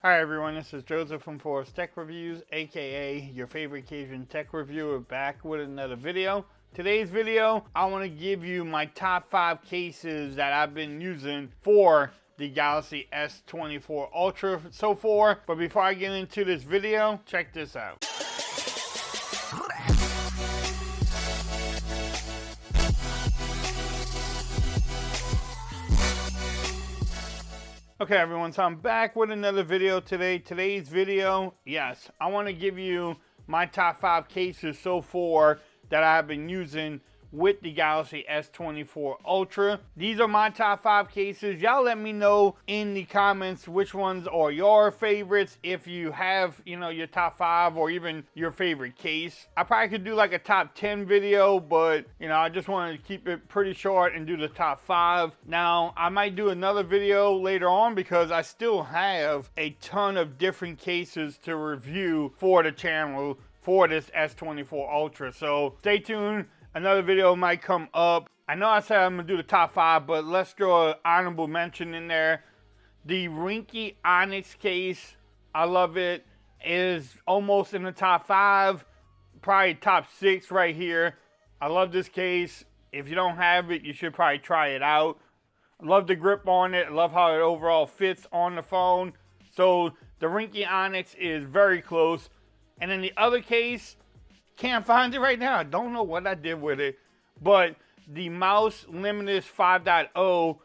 Hi everyone, this is Joseph from Forest Tech Reviews, aka your favorite Cajun tech reviewer, back with another video. Today's video, I want to give you my top 5 cases that I've been using for the Galaxy S24 Ultra so far. But before I get into this video, check this out. Okay everyone, so I'm back with another video today. Today's video, yes, I want to give you my top 5 cases so far that I've been using with the Galaxy S24 Ultra. These are my top 5 cases. Y'all let me know in the comments which ones are your favorites, if you have, your top 5 or even your favorite case. I probably could do like a top 10 video, but I just wanted to keep it pretty short and do the top 5. Now, I might do another video later on because I still have a ton of different cases to review for the channel for this S24 Ultra. So stay tuned. Another video might come up. I know I said I'm going to do the top 5, but let's throw an honorable mention in there. The Ringke Onxy case, I love it. It is almost in the top 5, probably top 6 right here. I love this case. If you don't have it, you should probably try it out. I love the grip on it. I love how it overall fits on the phone. So the Ringke Onxy is very close. And then the other case, can't find it right now. I don't know what I did with it. But the mouse Limitless 5.0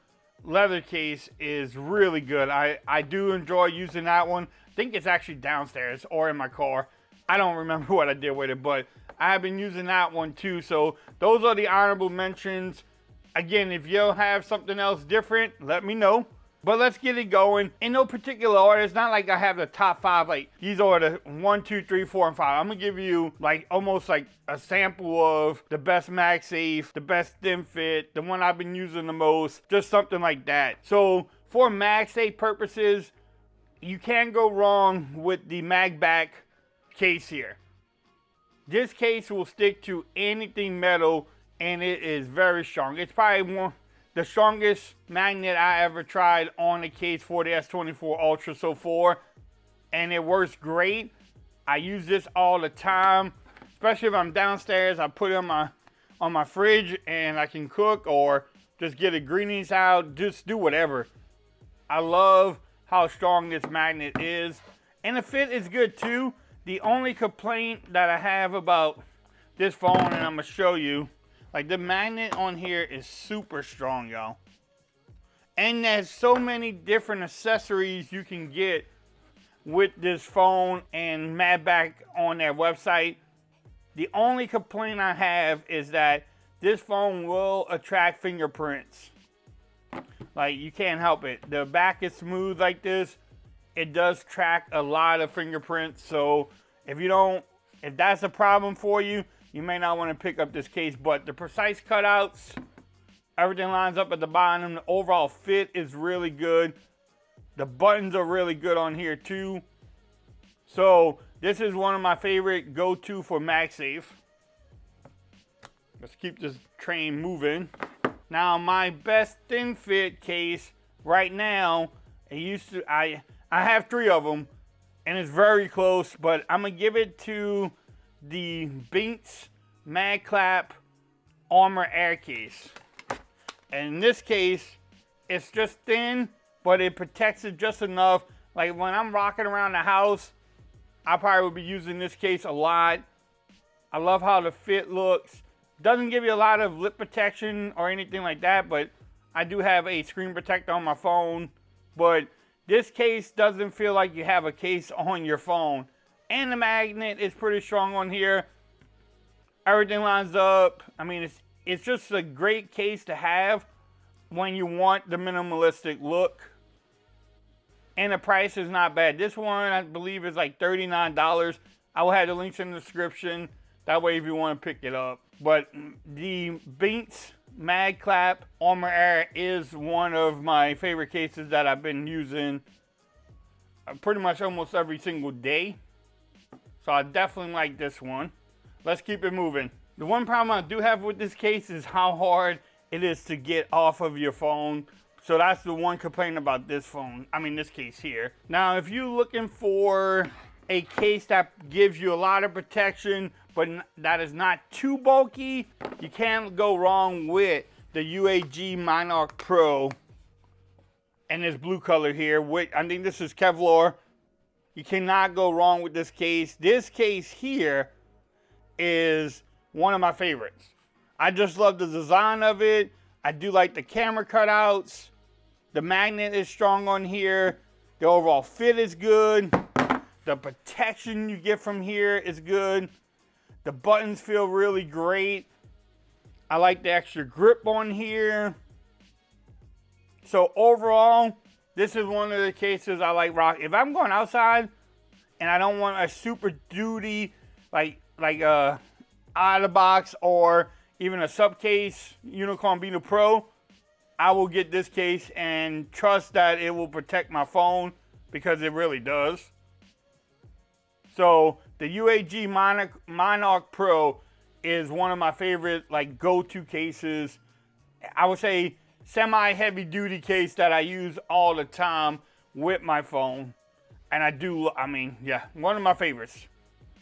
leather case is really good. I do enjoy using that one. I think it's actually downstairs or in my car. I don't remember what I did with it, but I have been using that one too. So those are the honorable mentions. Again, if you have something else different, let me know. But let's get it going. In no particular order. It's not like I have the top 5, like these are the 1, 2, 3, 4, and 5. I'm gonna give you like almost like a sample of the best Magsafe, the best thin fit, the one I've been using the most, just something like that. So for Magsafe purposes, you can't go wrong with the MagBack case here. This case will stick to anything metal and it is very strong. It's probably the strongest magnet I ever tried on a case for the S24 Ultra so far, and it works great. I use this all the time, especially if I'm downstairs. I put it on my fridge and I can cook or just get a greenies out, just do whatever. I love how strong this magnet is, and the fit is good too. The only complaint that I have about this phone, and I'm gonna show you, like the magnet on here is super strong, y'all. And there's so many different accessories you can get with this phone and MagBack on their website. The only complaint I have is that this phone will attract fingerprints. Like, you can't help it. The back is smooth like this. It does track a lot of fingerprints. So if that's a problem for you, you may not want to pick up this case. But the precise cutouts, everything lines up at the bottom. The overall fit is really good. The buttons are really good on here too. So this is one of my favorite go-to for Magsafe. Let's keep this train moving. Now my best thin fit case right now, I have 3 of them and it's very close, but I'm gonna give it to the Benks MagClap Armor Air case. And in this case, it's just thin, but it protects it just enough. Like when I'm rocking around the house, I probably would be using this case a lot. I love how the fit looks. Doesn't give you a lot of lip protection or anything like that, but I do have a screen protector on my phone. But this case doesn't feel like you have a case on your phone. And the magnet is pretty strong on here. Everything lines up. I mean, it's just a great case to have when you want the minimalistic look. And the price is not bad. This one, I believe, is like $39. I will have the links in the description. That way, if you want to pick it up. But the Benks MagClap Armor Air is one of my favorite cases that I've been using pretty much almost every single day. So I definitely like this one. Let's keep it moving. The one problem I do have with this case is how hard it is to get off of your phone. So that's the one complaint about this phone. I mean, this case here. Now, if you're looking for a case that gives you a lot of protection, but that is not too bulky, you can't go wrong with the UAG Monarch Pro and this blue color here. I think this is Kevlar. You cannot go wrong with this case. This case here is one of my favorites. I just love the design of it. I do like the camera cutouts. The magnet is strong on here. The overall fit is good. The protection you get from here is good. The buttons feel really great. I like the extra grip on here. So overall, this is one of the cases I like rock. If I'm going outside and I don't want a super duty, like out of the box or even a sub case, Unicorn Beetle Pro, I will get this case and trust that it will protect my phone, because it really does. So the UAG Monarch Pro is one of my favorite go-to cases. I would say semi-heavy duty case that I use all the time with my phone. And I mean, yeah, one of my favorites.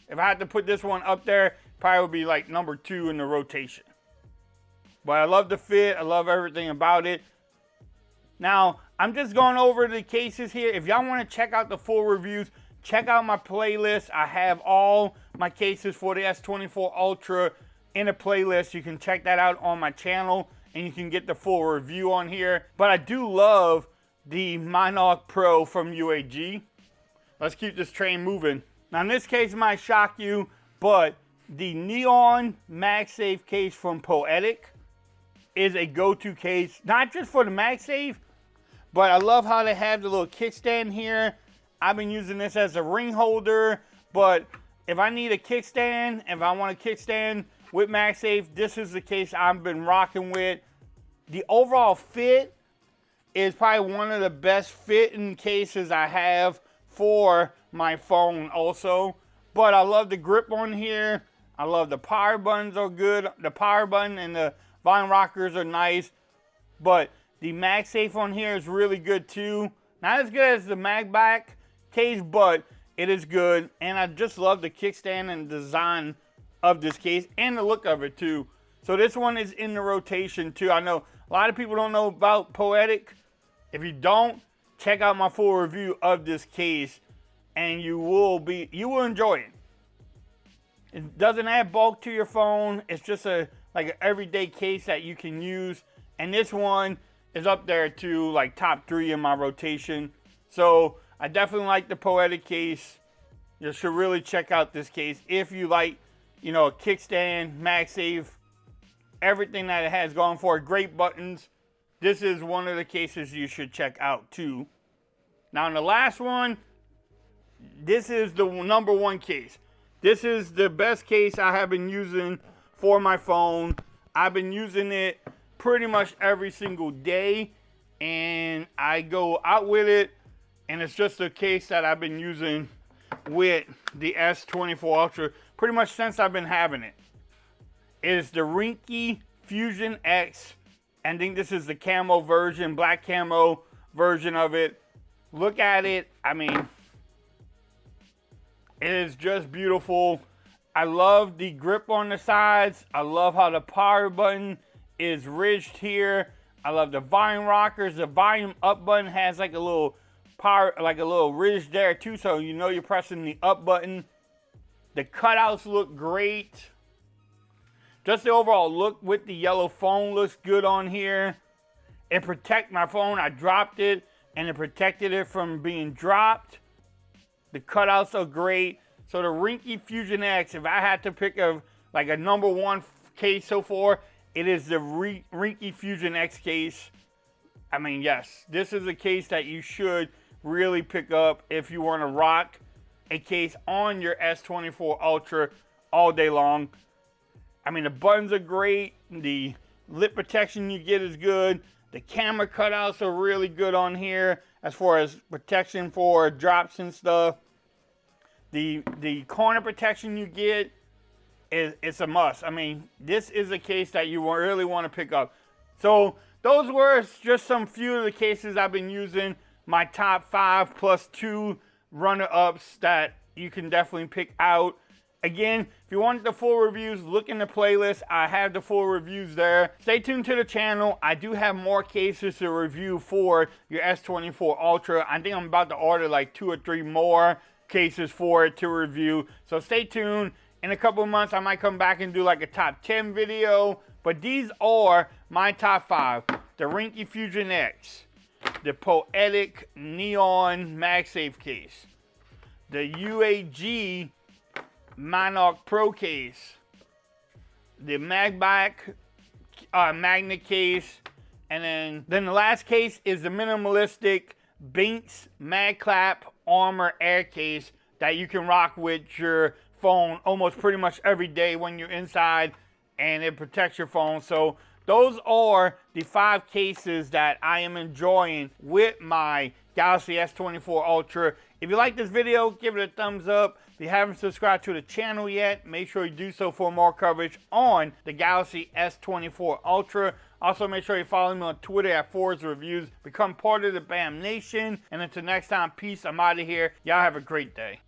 If I had to put this one up there, probably would be like number 2 in the rotation. But I love the fit. I love everything about it. Now, I'm just going over the cases here. If y'all want to check out the full reviews, check out my playlist. I have all my cases for the S24 Ultra in a playlist. You can check that out on my channel, and you can get the full review on here. But I do love the Monarch Pro from UAG. Let's keep this train moving. Now, in this case, it might shock you, but the neon MagSafe case from Poetic is a go-to case, not just for the MagSafe, but I love how they have the little kickstand here. I've been using this as a ring holder, but if I need a kickstand, if I want a kickstand with MagSafe, this is the case I've been rocking with. The overall fit is probably one of the best fitting cases I have for my phone also. But I love the grip on here. I love the power buttons are good. The power button and the volume rockers are nice. But the MagSafe on here is really good too. Not as good as the MagBack case, but it is good. And I just love the kickstand and design of this case and the look of it too. So this one is in the rotation too. I know a lot of people don't know about Poetic. If you don't, check out my full review of this case and you will enjoy it. It doesn't add bulk to your phone. It's just an everyday case that you can use. And this one is up there too, like top 3 in my rotation. So I definitely like the Poetic case. You should really check out this case if you like, a kickstand, MagSafe, everything that it has going for it. Great buttons. This is one of the cases you should check out too. Now in the last one, this is the number 1 case. This is the best case I have been using for my phone. I've been using it pretty much every single day, and I go out with it, and it's just a case that I've been using with the S24 Ultra pretty much since I've been having it. It is the Ringke Fusion X. I think this is the camo version, black camo version of it. Look at it. I mean, it is just beautiful. I love the grip on the sides. I love how the power button is ridged here. I love the volume rockers. The volume up button has like a little power, like a little ridge there too, so you're pressing the up button. The cutouts look great. Just the overall look with the yellow phone looks good on here. It protects my phone. I dropped it and it protected it from being dropped. The cutouts are great. So the Ringke Fusion X, if I had to pick a number 1 case so far, it is the Ringke Fusion X case. I mean, yes, this is a case that you should really pick up if you want to rock a case on your S24 Ultra all day long. I mean, the buttons are great. The lip protection you get is good. The camera cutouts are really good on here as far as protection for drops and stuff. The corner protection you get it's a must. I mean, this is a case that you really want to pick up. So those were just some few of the cases I've been using. My top 5 plus 2 runner-ups that you can definitely pick out. Again, if you want the full reviews, look in the playlist. I have the full reviews there. Stay tuned to the channel. I do have more cases to review for your S24 Ultra. I think I'm about to order like 2 or 3 more cases for it to review. So stay tuned. In a couple of months, I might come back and do like a top 10 video. But these are my top 5. The Ringke Fusion X. The Poetic Neon MagSafe case. The UAG Monarch Pro case, the magnet case, and then the last case is the minimalistic Benks MagClap Armor Air case that you can rock with your phone almost pretty much every day when you're inside, and it protects your phone. So those are the 5 cases that I am enjoying with my Galaxy S24 Ultra. If you like this video, give it a thumbs up. If you haven't subscribed to the channel yet, make sure you do so for more coverage on the Galaxy S24 Ultra. Also, make sure you follow me on Twitter at Forza Reviews. Become part of the BAM Nation. And until next time, peace. I'm out of here. Y'all have a great day.